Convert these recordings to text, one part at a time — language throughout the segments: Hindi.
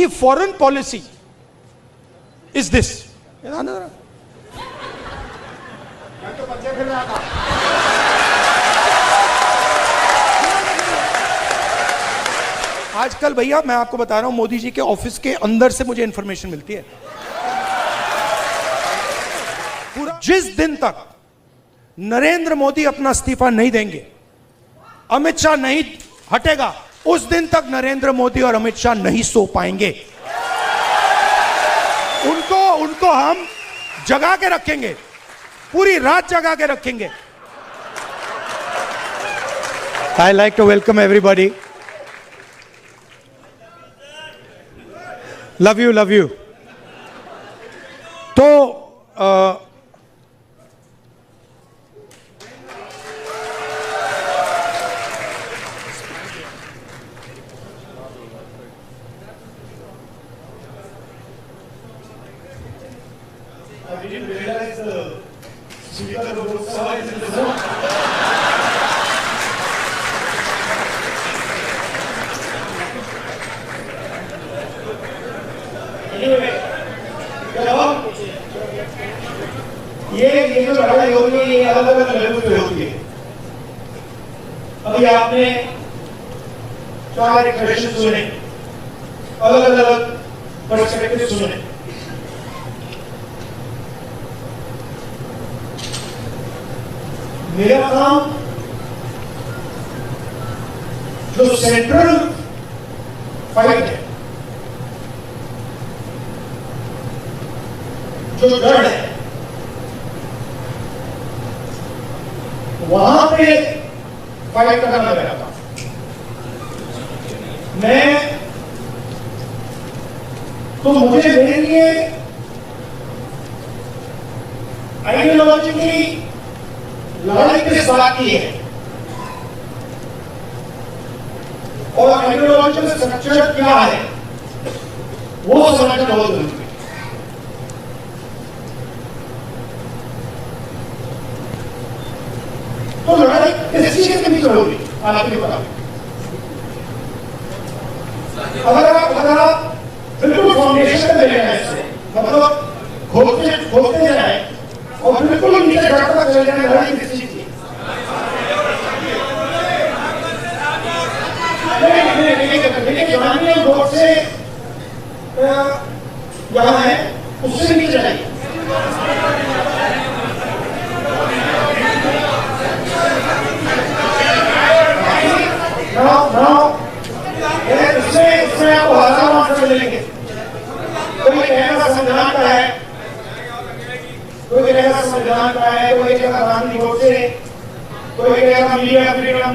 की फॉरेन पॉलिसी इज दिस। आजकल भैया मैं आपको बता रहा हूं, मोदी जी के ऑफिस के अंदर से मुझे इंफॉर्मेशन मिलती है। पूरा जिस दिन तक नरेंद्र मोदी अपना इस्तीफा नहीं देंगे, अमित शाह नहीं हटेगा, उस दिन तक नरेंद्र मोदी और अमित शाह नहीं सो पाएंगे। उनको हम जगा के रखेंगे, पूरी रात जगा के रखेंगे। I like to welcome everybody. Love you. तो I didn't realize the speaker of both sides in the zone. Anyway, ये जो लड़ाई होगी ये अलग अलग लेवल पे होती है। अभी आपने 4 क्वेश्चन सुने, अलग अलग पर्सपेक्टिव सुने। मेरा काम जो सेंट्रल फाइट है, जो जड़ है, वहां पे फाइट करना मेरा काम। मैं तो मुझे मेरे लिए आइडियोलॉजिकली लड़ाई किस बात की है और आइडियोलॉजिकल स्ट्रक्चर क्या है वो समझना बहुत जरूरी है। तो लड़ाई किस चीज के बीच होगी आपको पता। अगर आप बिल्कुल फाउंडेशन में ले जाए, मतलब खोदते जाए और बिल्कुल नीचे जाकर चले जाए, लड़ाई किस चीज की। जवानी रोड से यहाँ है उससे नीचे जाइए। इसमें आपको हजार आंसर मिलेंगे। कोई कहेगा संविधान का है, कोई कहेगा संविधान का है, कोई कहेगा गांधी गोडसे, कोई कहेगा मीडिया फ्रीडम,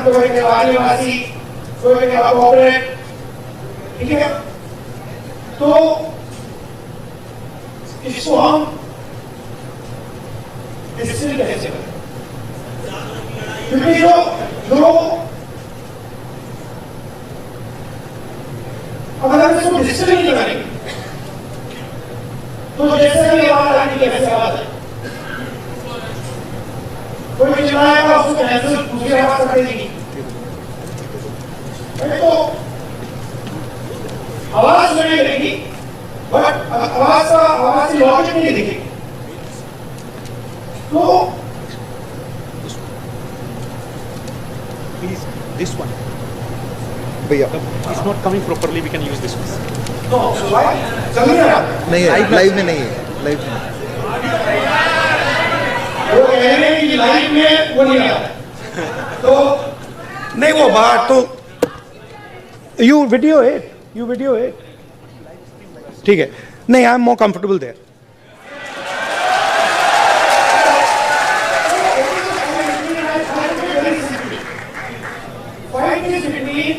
कोई कहेगा आदिवासी, कोई कहेगा कॉर्पोरेट। ठीक है, तो इसको हम डिस्टिल कैसे करें? क्योंकि जो अगर इसको डिस्टिल नहीं करेंगे तो जैसे भी आवाज आनी कैसे आवाज है, कोई भी चलाएगा उसको कैसे दूसरी आवाज करेगी। तो आवाज नहीं देगी, बट आवाज की लॉजिक नहीं दिखेगी। तो प्लीज दिस वन भैया, it's not coming properly, we can use this one. तो चल रहा नहीं है, लाइव में नहीं है, लाइव में वो कह रहे हैं कि लाइव में वो नहीं आ रहा। तो नहीं वो बात तो यू वीडियो इट, ठीक है। नहीं, I am more comfortable there. fight is between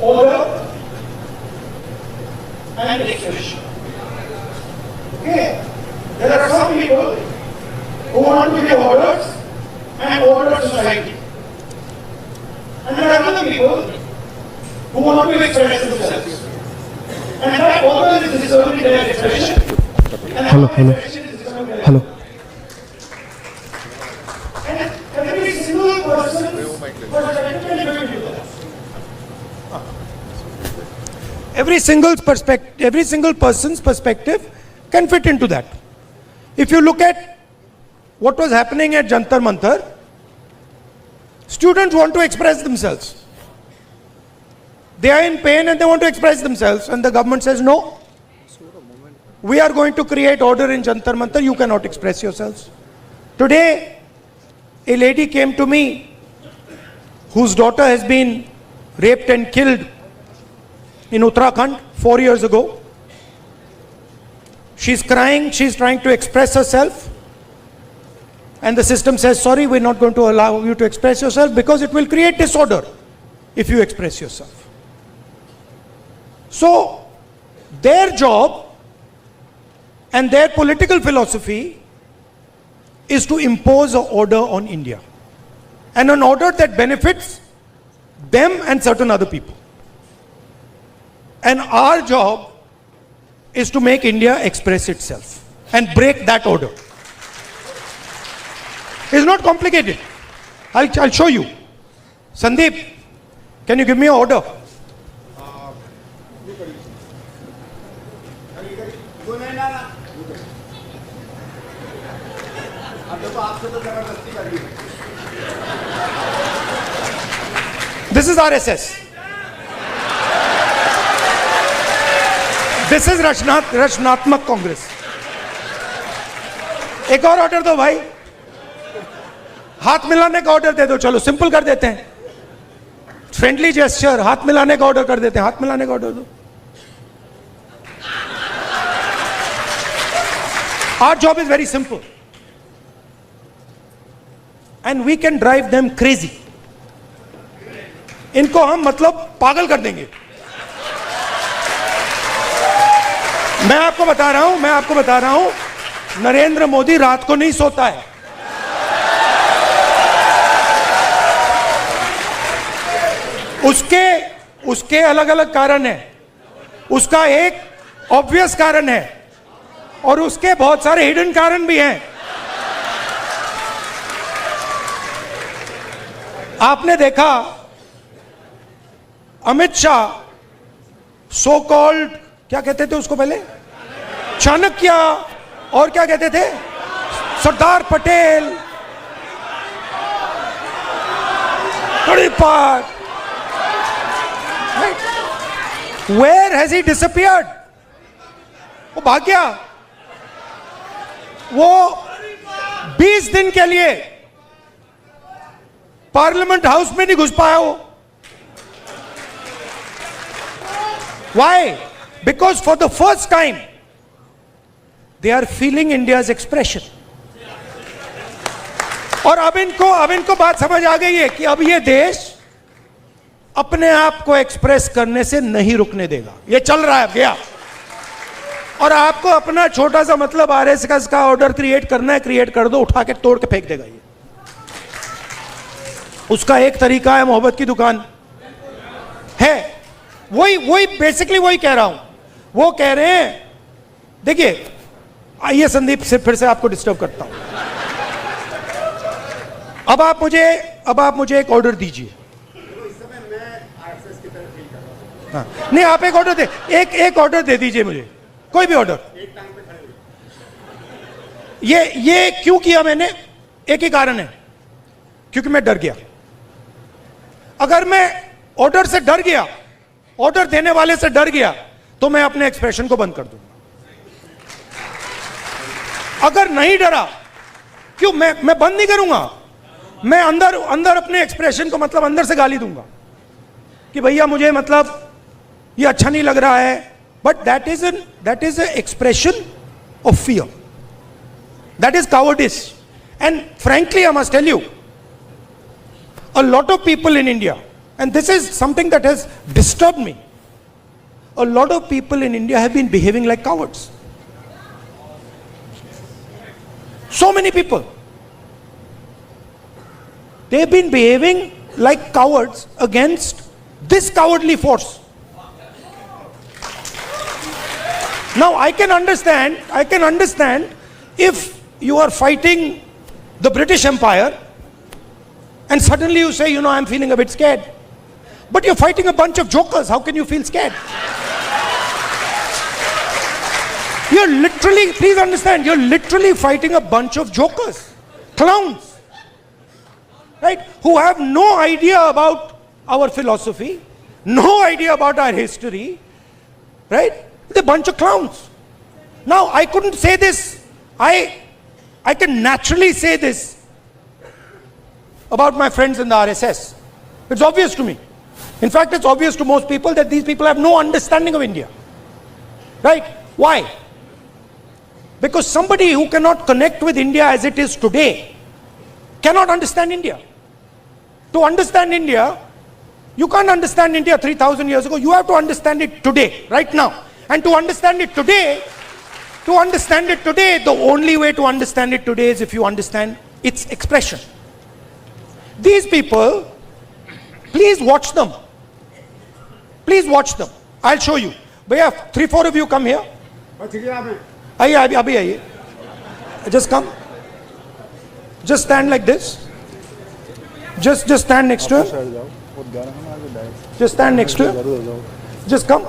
order and expression. Okay, there are some people who want to give orders and order society, and there are other people who want to express themselves, and that order is deserving their expression. Hello. Hello. And every single person was technically going to do that. Every single person's perspective can fit into that. If you look at what was happening at Jantar Mantar, students want to express themselves. They are in pain and they want to express themselves, and the government says no. We are going to create order in Jantar Mantar, you cannot express yourselves. Today, a lady came to me whose daughter has been raped and killed in Uttarakhand 4 years ago. She's crying, she's trying to express herself, and the system says, sorry, we're not going to allow you to express yourself because it will create disorder if you express yourself. So, their job and their political philosophy is to impose an order on India, and an order that benefits them and certain other people. And our job is to make India express itself and break that order. It's not complicated. I'll show you. Sandeep, can you give me an order? This is RSS. This is रचनात्मक कांग्रेस. एक और ऑर्डर दो भाई, हाथ मिलाने का ऑर्डर दे दो. चलो सिंपल कर देते हैं, फ्रेंडली जेस्चर, हाथ मिलाने का ऑर्डर कर देते हैं. हाथ मिलाने का ऑर्डर दो. Our job is very simple, and we can drive them crazy. इनको हम मतलब पागल कर देंगे. मैं आपको बता रहा हूं, नरेंद्र मोदी रात को नहीं सोता है. उसके अलग अलग कारण है. उसका एक ऑब्वियस कारण है और उसके बहुत सारे हिडन कारण भी हैं. आपने देखा अमित शाह, सो कॉल्ड, क्या कहते थे उसको पहले, चाणक्य, और क्या कहते थे, Sardar Patel, तड़ीपार. Where has he disappeared? वो भाग गया. वो 20 दिन के लिए पार्लियामेंट हाउस में नहीं घुस पाया. वो Why? Because for the first time they are feeling India's expression. और अब इनको बात समझ आ गई है कि अब ये देश अपने आप को एक्सप्रेस करने से नहीं रुकने देगा. ये चल रहा है गया, और आपको अपना छोटा सा मतलब आरएसएस का ऑर्डर क्रिएट करना है, क्रिएट कर दो, उठा के तोड़ के फेंक देगा. ये उसका एक तरीका है, मोहब्बत की दुकान है. वही बेसिकली वही कह रहा हूं. वो कह रहे हैं, देखिए, आइए संदीप से फिर से आपको डिस्टर्ब करता हूं. अब आप मुझे एक ऑर्डर दीजिए. हाँ, नहीं, आप एक ऑर्डर दे, एक ऑर्डर दे दीजिए मुझे, कोई भी ऑर्डर. ये क्यों किया मैंने? एक ही कारण है, क्योंकि मैं डर गया. अगर मैं ऑर्डर से डर गया, ऑर्डर देने वाले से डर गया, तो मैं अपने एक्सप्रेशन को बंद कर दूंगा. अगर नहीं डरा, क्यों मैं बंद नहीं करूंगा. मैं अंदर अपने एक्सप्रेशन को मतलब अंदर से गाली दूंगा कि भैया मुझे मतलब ये अच्छा नहीं लग रहा है. But that is an expression of fear. That is cowardice. And frankly, I must tell you, a lot of people in India, and this is something that has disturbed me, a lot of people in India have been behaving like cowards. So many people. They've been behaving like cowards against this cowardly force. Now I can understand if you are fighting the British Empire and suddenly you say, I'm feeling a bit scared. But you're fighting a bunch of jokers. How can you feel scared? You're literally, please understand, you're literally fighting a bunch of jokers, clowns, right? Who have no idea about our philosophy, no idea about our history, right? They're a bunch of clowns. Now, I couldn't say this. I can naturally say this about my friends in the RSS. It's obvious to me. In fact, it's obvious to most people that these people have no understanding of India. Right? Why? Because somebody who cannot connect with India as it is today cannot understand India. To understand India, you can't understand India 3,000 years ago. You have to understand it today, right now. And to understand it today, the only way to understand it today is if you understand its expression. These people, please watch them. Please watch them. I'll show you. Bhaiya, 3-4 of you come here. आइए अभी आइए. Just come. Just stand like this. Just stand next to him. Just stand next to him. Just come.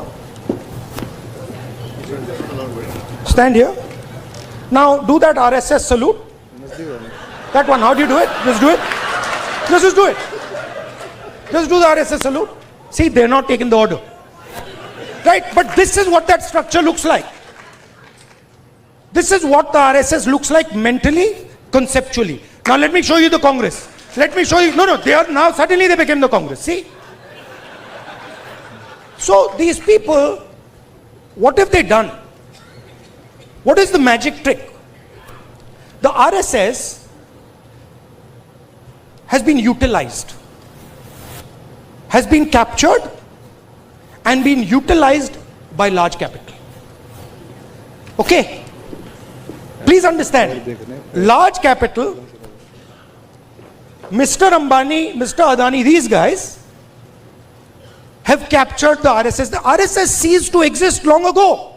Stand here. Now do that RSS salute. That one. How do you do it? Just do it. Just do it. Just do the RSS salute. See, they're not taking the order. Right? But this is what that structure looks like. This is what the RSS looks like mentally, conceptually. Now let me show you the Congress. Let me show you. No, they are now, suddenly they became the Congress. See? So these people, what have they done? What is the magic trick? The RSS has been utilized, has been captured and been utilized by large capital. Okay? Please understand, large capital, Mr. Ambani, Mr. Adani, these guys have captured the RSS. The RSS ceased to exist long ago.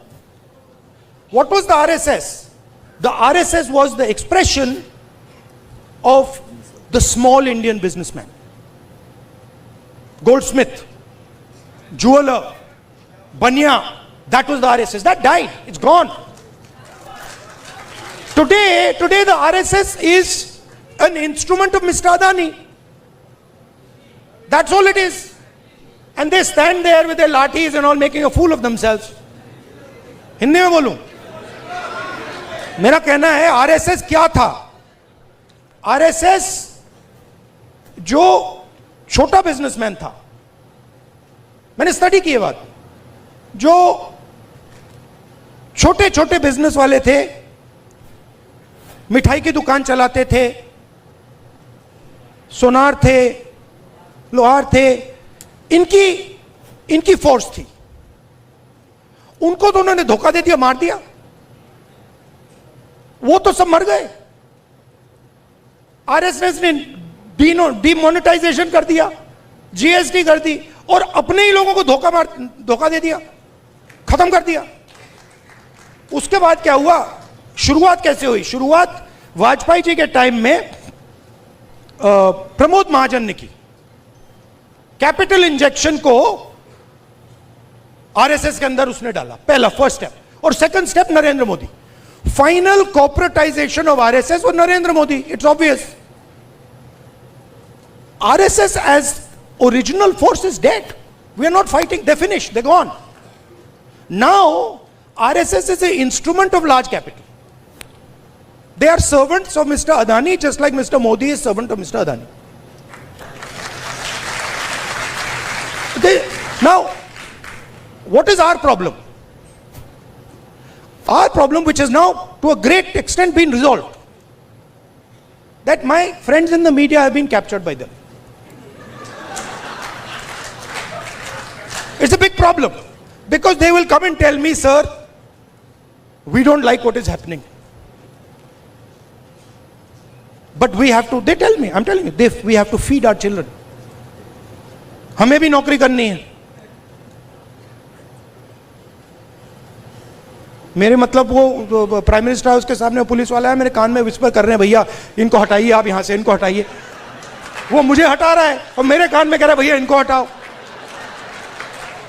What was the RSS? The RSS was the expression of the small Indian businessman. Goldsmith, jeweler, Banya, that was the RSS. That died. It's gone. Today the RSS is an instrument of Mr. Adani. That's all it is. And they stand there with their lathis and all making a fool of themselves. Hindi में बोलूं, मेरा कहना है आरएसएस क्या था? आरएसएस जो छोटा बिजनेसमैन था, मैंने स्टडी की ये बात, जो छोटे छोटे बिजनेस वाले थे, मिठाई की दुकान चलाते थे, सोनार थे, लोहार थे, इनकी फोर्स थी. उनको तो उन्होंने धोखा दे दिया, मार दिया. वो तो सब मर गए. आरएसएस ने डीमोनेटाइजेशन कर दिया, जीएसटी कर दी और अपने ही लोगों को धोखा दे दिया, खत्म कर दिया. उसके बाद क्या हुआ? शुरुआत कैसे हुई? शुरुआत वाजपेयी जी के टाइम में प्रमोद महाजन ने की. कैपिटल इंजेक्शन को आरएसएस के अंदर उसने डाला, पहला फर्स्ट स्टेप. और second step Narendra Modi. Final corporatisation of RSS was Narendra Modi. It's obvious. RSS as original force is dead. We are not fighting. They're finished. They're gone. Now RSS is an instrument of large capital. They are servants of Mr. Adani, just like Mr. Modi is servant of Mr. Adani. Now, what is our problem? Our problem, which has now to a great extent been resolved, that my friends in the media have been captured by them. It's a big problem, because they will come and tell me, sir, we don't like what is happening. But we have to, they tell me, I'm telling you, we have to feed our children. हमें भी नौकरी करनी है. मेरे मतलब वो प्राइम मिनिस्टर हाउस के सामने पुलिस वाला है, मेरे कान में विस्पर कर रहे हैं, भैया इनको हटाइए, आप यहां से इनको हटाइए. वो मुझे हटा रहा है और मेरे कान में कह रहा है, भैया इनको हटाओ.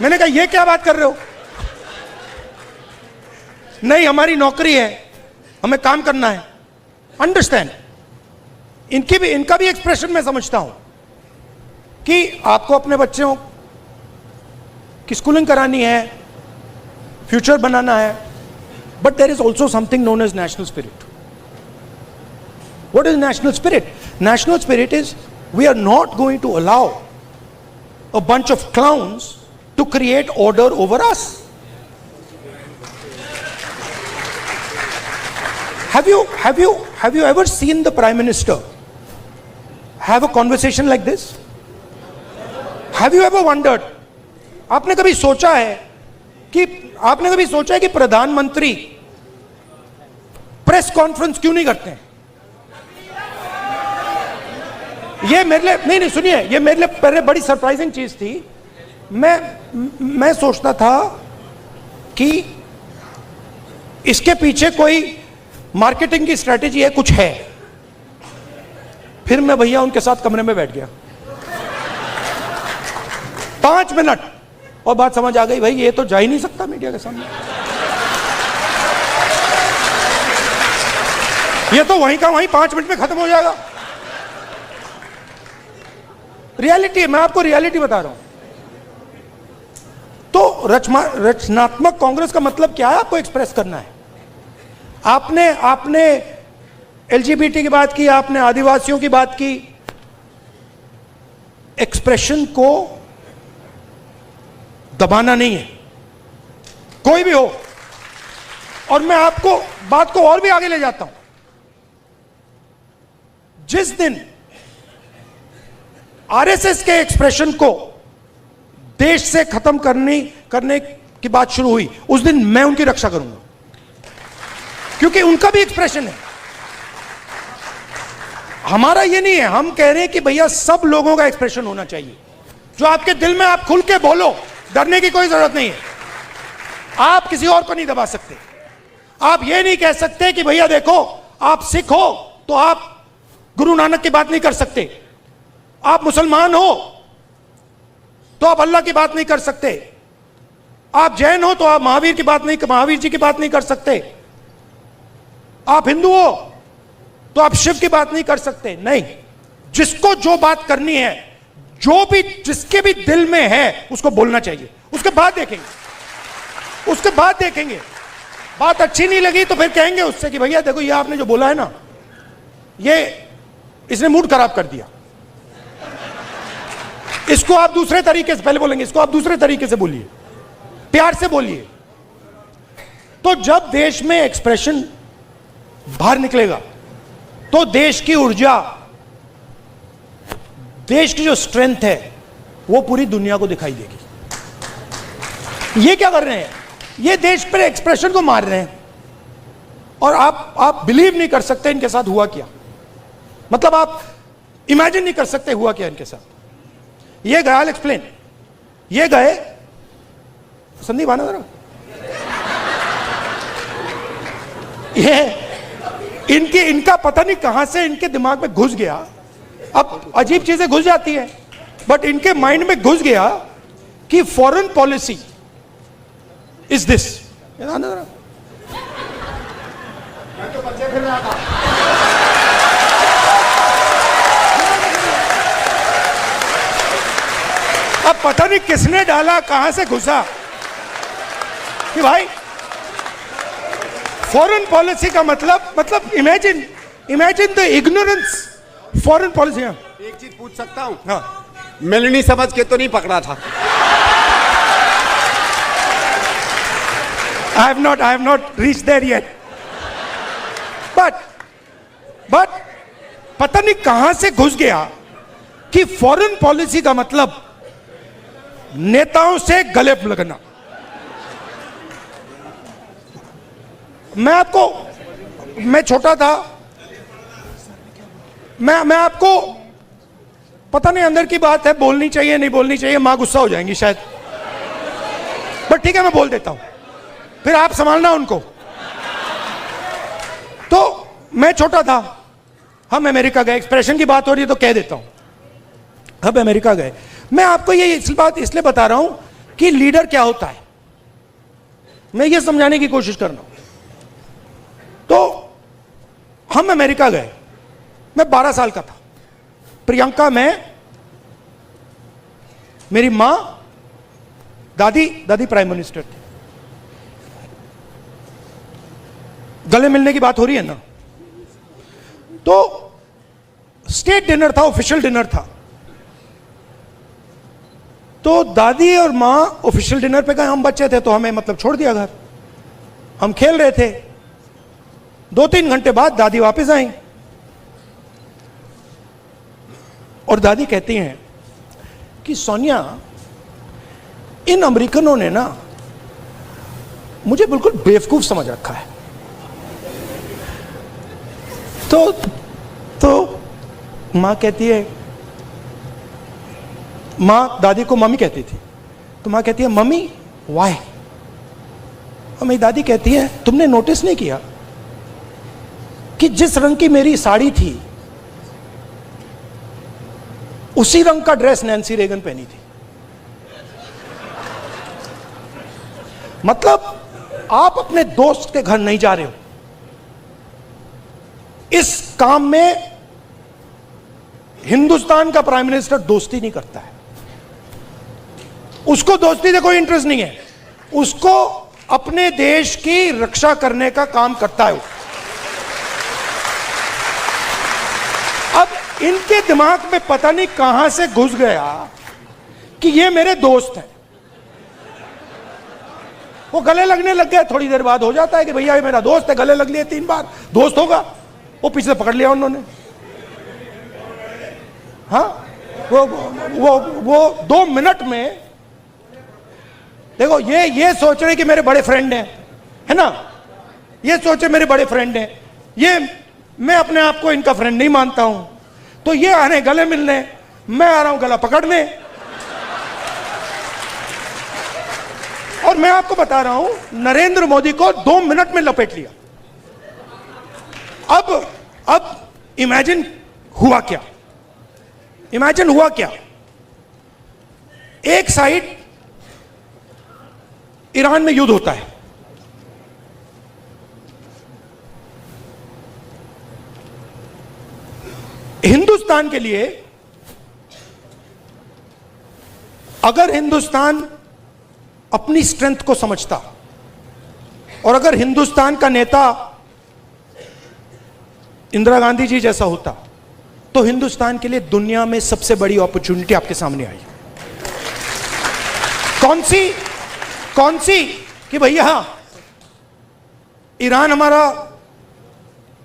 मैंने कहा ये क्या बात कर रहे हो? नहीं, हमारी नौकरी है, हमें काम करना है। अंडरस्टैंड, इनका भी एक्सप्रेशन मैं समझता हूं कि आपको अपने बच्चों की स्कूलिंग करानी है, फ्यूचर बनाना है, but there is also something known as national spirit. What is national spirit? National spirit is we are not going to allow a bunch of clowns to create order over us. Have you ever seen the Prime Minister have a conversation like this? Have you ever wondered? आपने कभी सोचा है कि प्रधानमंत्री प्रेस कॉन्फ्रेंस क्यों नहीं करते हैं? ये मेरे लिए नहीं सुनिए, ये मेरे लिए पहले बड़ी सरप्राइजिंग चीज थी। मैं सोचता था कि इसके पीछे कोई मार्केटिंग की स्ट्रेटेजी है, कुछ है। फिर मैं भैया उनके साथ कमरे में बैठ गया 5 मिनट और बात समझ आ गई, भाई ये तो जा ही नहीं सकता मीडिया के सामने, ये तो वहीं का वहीं 5 मिनट में खत्म हो जाएगा। रियलिटी है, मैं आपको रियलिटी बता रहा हूं। तो रचनात्मक कांग्रेस का मतलब क्या है? आपको एक्सप्रेस करना है। आपने एलजीबीटी की बात की, आपने आदिवासियों की बात की। एक्सप्रेशन को दबाना नहीं है, कोई भी हो। और मैं आपको बात को और भी आगे ले जाता हूं। जिस दिन आरएसएस के एक्सप्रेशन को देश से खत्म करने की बात शुरू हुई, उस दिन मैं उनकी रक्षा करूंगा, क्योंकि उनका भी एक्सप्रेशन है। हमारा ये नहीं है, हम कह रहे हैं कि भैया सब लोगों का एक्सप्रेशन होना चाहिए। जो आपके दिल में, आप खुल के बोलो, डरने की कोई जरूरत नहीं है। आप किसी और को नहीं दबा सकते। आप ये नहीं कह सकते कि भैया देखो आप सिख हो तो आप गुरु नानक की बात नहीं कर सकते, आप मुसलमान हो तो आप अल्लाह की बात नहीं कर सकते, आप जैन हो तो आप महावीर जी की बात नहीं कर सकते, आप हिंदू हो तो आप शिव की बात नहीं कर सकते। नहीं, जिसको जो बात करनी है, जो भी जिसके भी दिल में है, उसको बोलना चाहिए। उसके बाद देखेंगे बात अच्छी नहीं लगी तो फिर कहेंगे उससे कि भैया देखो ये आपने जो बोला है ना, ये इसने मूड खराब कर दिया, इसको आप दूसरे तरीके से, पहले बोलेंगे इसको आप दूसरे तरीके से बोलिए, प्यार से बोलिए। तो जब देश में एक्सप्रेशन बाहर निकलेगा तो देश की ऊर्जा, देश की जो स्ट्रेंथ है वो पूरी दुनिया को दिखाई देगी। ये क्या कर रहे हैं? ये देश पर एक्सप्रेशन को मार रहे हैं। और आप बिलीव नहीं कर सकते इनके साथ हुआ क्या। मतलब आप इमेजिन नहीं कर सकते हुआ क्या इनके साथ। ये गए, आई विल एक्सप्लेन। ये गए, संदीप आना जरा, ये इनका पता नहीं कहां से इनके दिमाग में घुस गया। अब अजीब चीजें घुस जाती है, बट इनके माइंड में घुस गया कि फॉरेन पॉलिसी इज दिस। अब पता नहीं किसने डाला, कहां से घुसा कि भाई फॉरेन पॉलिसी का मतलब imagine the ignorance foreign policy. एक चीज पूछ सकता हूं? हाँ, मेलनी समझ के तो नहीं पकड़ा था? I have not reached there yet. But पता नहीं कहां से घुस गया कि फॉरेन पॉलिसी का मतलब नेताओं से गले लगना। मैं छोटा था, मैं आपको पता नहीं अंदर की बात है, बोलनी चाहिए नहीं बोलनी चाहिए, मां गुस्सा हो जाएंगी शायद, बट ठीक है मैं बोल देता हूं, फिर आप संभालना उनको। तो मैं छोटा था, हम अमेरिका गए, एक्सप्रेशन की बात हो रही है तो कह देता हूं, हम अमेरिका गए। मैं आपको ये बात इसलिए बता रहा हूं कि लीडर क्या होता है, मैं ये समझाने की कोशिश कर रहा हूं। तो हम अमेरिका गए, मैं 12 साल का था, प्रियंका, मैं, मेरी मां, दादी प्राइम मिनिस्टर थी। गले मिलने की बात हो रही है ना। तो स्टेट डिनर था, ऑफिशियल डिनर था। तो दादी और मां ऑफिशियल डिनर पे गए, हम बच्चे थे तो हमें मतलब छोड़ दिया घर, हम खेल रहे थे। 2-3 घंटे बाद दादी वापस आई और दादी कहती हैं कि सोनिया, इन अमेरिकनों ने ना मुझे बिल्कुल बेवकूफ समझ रखा है। तो मां कहती है, मां दादी को मम्मी कहती थी, तो मां कहती है मम्मी वाई। और मेरी दादी कहती है तुमने नोटिस नहीं किया कि जिस रंग की मेरी साड़ी थी उसी रंग का ड्रेस नैन्सी रेगन पहनी थी। मतलब आप अपने दोस्त के घर नहीं जा रहे हो, इस काम में हिंदुस्तान का प्राइम मिनिस्टर दोस्ती नहीं करता है, उसको दोस्ती से कोई इंटरेस्ट नहीं है, उसको अपने देश की रक्षा करने का काम करता है। अब इनके दिमाग में पता नहीं कहां से घुस गया कि ये मेरे दोस्त हैं। वो गले लगने लग गए, थोड़ी देर बाद हो जाता है कि भैया ये मेरा दोस्त है, गले लग लिए 3 बार, दोस्त होगा। वो पीछे पकड़ लिया उन्होंने। हाँ, वो 2 मिनट में देखो, ये सोच रहे कि मेरे बड़े फ्रेंड हैं, है ना, ये सोचे मेरे बड़े फ्रेंड हैं, ये मैं अपने आप को इनका फ्रेंड नहीं मानता हूं, तो ये आ रहे गले मिलने, मैं आ रहा हूं गला पकड़ने। और मैं आपको बता रहा हूं, नरेंद्र मोदी को 2 मिनट में लपेट लिया। अब इमेजिन हुआ क्या, इमेजिन हुआ क्या। एक साइड ईरान में युद्ध होता है, हिंदुस्तान के लिए अगर हिंदुस्तान अपनी स्ट्रेंथ को समझता और अगर हिंदुस्तान का नेता इंदिरा गांधी जी जैसा होता तो हिंदुस्तान के लिए दुनिया में सबसे बड़ी अपॉर्चुनिटी आपके सामने आई। कौन सी कि भैया ईरान हमारा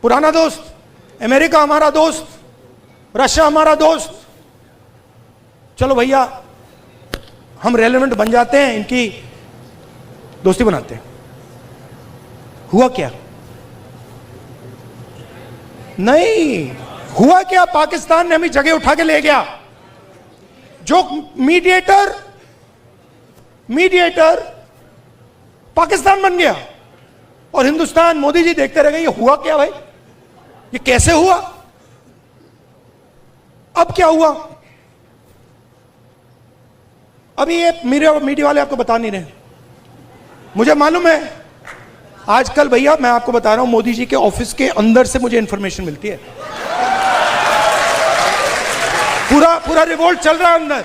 पुराना दोस्त, अमेरिका हमारा दोस्त, रशिया हमारा दोस्त, चलो भैया हम रेलेवेंट बन जाते हैं, इनकी दोस्ती बनाते हैं। हुआ क्या? नहीं हुआ क्या, पाकिस्तान ने हमें जगह उठा के ले गया। जो मीडिएटर पाकिस्तान बन गया और हिंदुस्तान, मोदी जी देखते रह गए ये हुआ क्या भाई, ये कैसे हुआ। अब क्या हुआ, अभी ये मीडिया वाले आपको बता नहीं रहे। मुझे मालूम है आजकल भैया, मैं आपको बता रहा हूं, मोदी जी के ऑफिस के अंदर से मुझे इंफॉर्मेशन मिलती है। पूरा रिवोल्ट चल रहा है अंदर।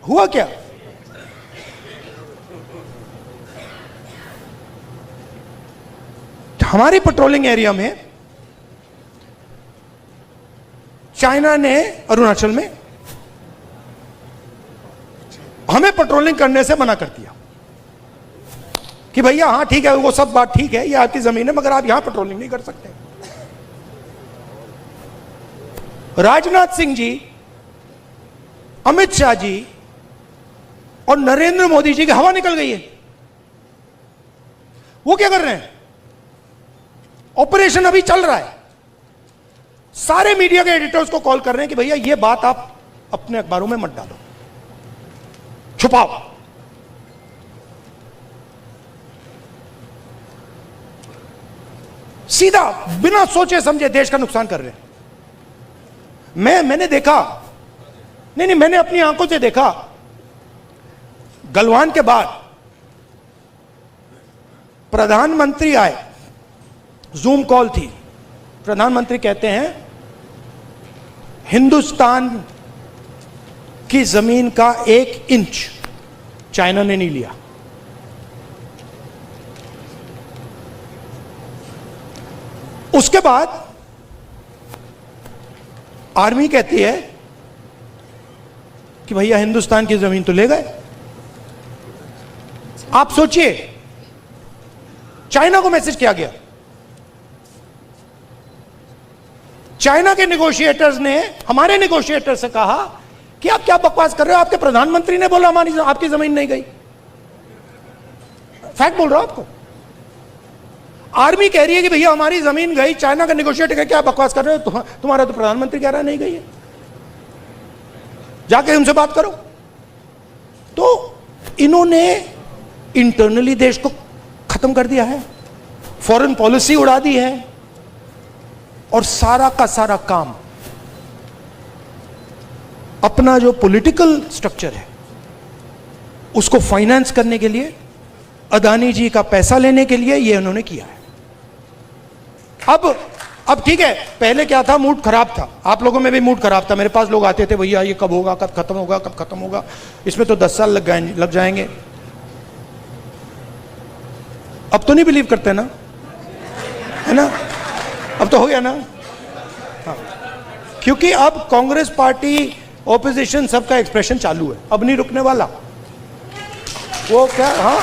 हुआ क्या, हमारी पेट्रोलिंग एरिया में चाइना ने अरुणाचल में हमें पेट्रोलिंग करने से मना कर दिया कि भैया हाँ ठीक है, वो सब बात ठीक है, ये आपकी जमीन है, मगर आप यहां पेट्रोलिंग नहीं कर सकते। राजनाथ सिंह जी, अमित शाह जी और नरेंद्र मोदी जी की हवा निकल गई है। वो क्या कर रहे हैं, ऑपरेशन अभी चल रहा है, सारे मीडिया के एडिटर्स को कॉल कर रहे हैं कि भैया ये बात आप अपने अखबारों में मत डालो, छुपाओ। सीधा बिना सोचे समझे देश का नुकसान कर रहे हैं। मैंने देखा, नहीं, मैंने अपनी आंखों से देखा। गलवान के बाद प्रधानमंत्री आए, जूम कॉल थी। प्रधानमंत्री कहते हैं हिंदुस्तान की जमीन का 1 इंच चाइना ने नहीं लिया। उसके बाद आर्मी कहती है कि भैया हिंदुस्तान की जमीन तो ले गए। आप सोचिए, चाइना को मैसेज किया गया। चाइना के नेगोशिएटर्स ने हमारे नेगोशिएटर से कहा कि आप क्या बकवास कर रहे हो, आपके प्रधानमंत्री ने बोला हमारी आपकी जमीन नहीं गई। फैक्ट बोल रहा हूं आपको। आर्मी कह रही है कि भैया हमारी जमीन गई। चाइना का नेगोशिएटर कह क्या बकवास कर रहे हो, तुम्हारा तो प्रधानमंत्री कह रहा नहीं गई है, जाके उनसे बात करो। तो इन्होंने इंटरनली देश को खत्म कर दिया है, फॉरेन पॉलिसी उड़ा दी है, और सारा का सारा काम अपना जो पॉलिटिकल स्ट्रक्चर है उसको फाइनेंस करने के लिए, अदानी जी का पैसा लेने के लिए ये उन्होंने किया है। अब ठीक है, पहले क्या था, मूड खराब था, आप लोगों में भी मूड खराब था। मेरे पास लोग आते थे, भैया ये कब होगा, कब खत्म होगा, कब खत्म होगा, इसमें तो 10 साल लग जाएंगे। अब तो नहीं बिलीव करते ना, है ना? अब तो हो गया ना। हाँ, क्योंकि अब कांग्रेस पार्टी, ऑपोजिशन, सबका एक्सप्रेशन चालू है, अब नहीं रुकने वाला। वो क्या, हाँ,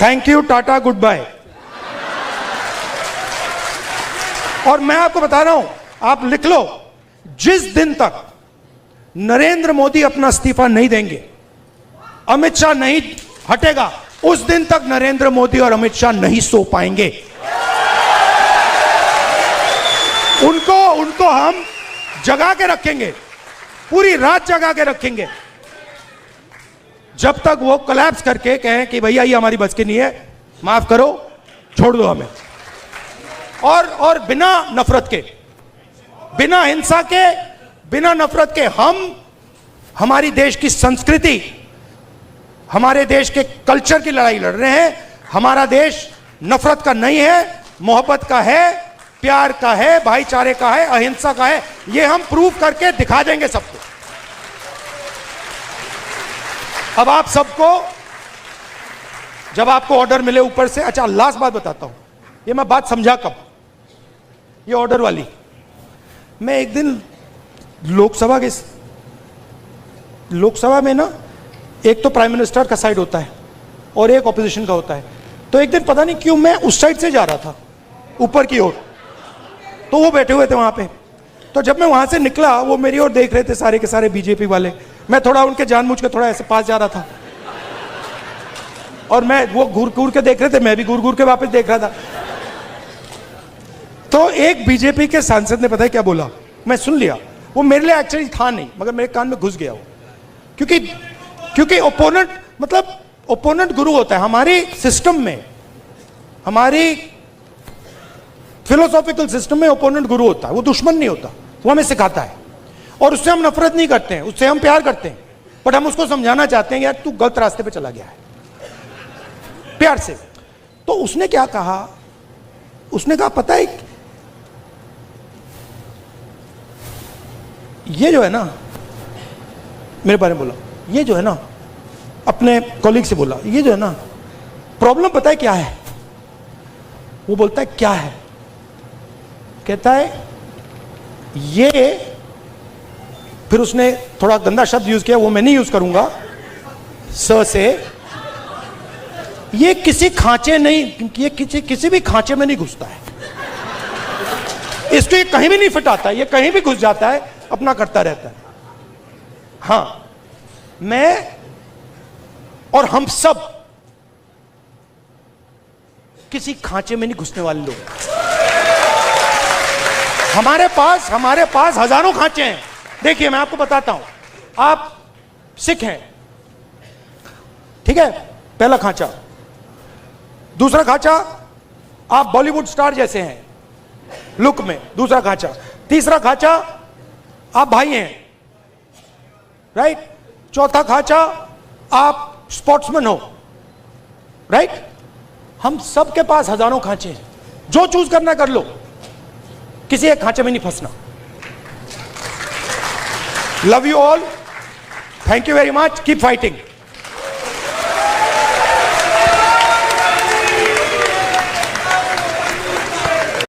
thank you, tata, goodbye. और मैं आपको बता रहा हूं, आप लिख लो, जिस दिन तक नरेंद्र मोदी अपना इस्तीफा नहीं देंगे, अमित शाह नहीं हटेगा, उस दिन तक नरेंद्र मोदी और अमित शाह नहीं सो पाएंगे। उनको हम जगा के रखेंगे, पूरी रात जगा के रखेंगे, जब तक वो कोलैप्स करके कहें कि भैया ये हमारी बस की नहीं है, माफ करो, छोड़ दो हमें। और बिना नफरत के, बिना हिंसा के, बिना नफरत के हम हमारी देश की संस्कृति, हमारे देश के कल्चर की लड़ाई लड़ रहे हैं। हमारा देश नफरत का नहीं है, मोहब्बत का है, प्यार का है, भाईचारे का है, अहिंसा का है। ये हम प्रूव करके दिखा देंगे सबको। अब आप सबको, जब आपको ऑर्डर मिले ऊपर से, अच्छा लास्ट बात बताता हूं, ये मैं बात समझा कब, ये ऑर्डर वाली। मैं एक दिन लोकसभा में ना, एक तो प्राइम मिनिस्टर का साइड होता है और एक ऑपोजिशन का होता है। तो एक दिन पता नहीं क्यों मैं उस साइड से जा रहा था ऊपर की ओर, तो वो बैठे हुए थे वहां पे। तो जब मैं वहां से निकला, वो मेरी ओर देख रहे थे, सारे के सारे बीजेपी वाले। मैं थोड़ा उनके जानबूझ के थोड़ा ऐसे पास जा रहा था, और मैं, वो घूर घूर के देख रहे थे, मैं भी घूर घूर के वापस देख रहा था। तो एक बीजेपी के सांसद ने पता है क्या बोला, मैं सुन लिया, वो मेरे लिए एक्चुअली था नहीं, मगर मेरे कान में घुस गया वो। क्योंकि ओपोनेंट, मतलब ओपोनेंट गुरु होता है हमारे सिस्टम में, हमारी फिलोसॉफिकल सिस्टम में ओपोनेंट गुरु होता है, वो दुश्मन नहीं होता, वो हमें सिखाता है। और उससे हम नफरत नहीं करते हैं, उससे हम प्यार करते हैं, बट हम उसको समझाना चाहते हैं, यार तू गलत रास्ते पे चला गया है, प्यार से। तो उसने क्या कहा, उसने कहा पता है, ये जो है ना, मेरे बारे में बोला, ये जो है ना, अपने कॉलीग से बोला, ये जो है ना प्रॉब्लम पता है क्या है? वो बोलता है क्या है? कहता है ये, फिर उसने थोड़ा गंदा शब्द यूज किया, वो मैं नहीं यूज करूंगा, स से, ये किसी खांचे नहीं, ये किसी भी खांचे में नहीं घुसता है, इसको ये कहीं भी नहीं फिट आता, ये कहीं भी घुस जाता है, अपना करता रहता है। हां, मैं और हम सब किसी खांचे में नहीं घुसने वाले लोग। हमारे पास हजारों खांचे हैं। देखिए मैं आपको बताता हूं, आप सिख हैं, ठीक है, पहला खांचा। दूसरा खांचा, आप बॉलीवुड स्टार जैसे हैं लुक में, दूसरा खांचा। तीसरा खांचा, आप भाई हैं, राइट। चौथा खांचा, आप स्पोर्ट्समैन हो, राइट। हम सबके पास हजारों खांचे हैं, जो चूज करना कर लो, किसी एक खांचे में नहीं फंसना। Love you all, thank you very much, keep fighting.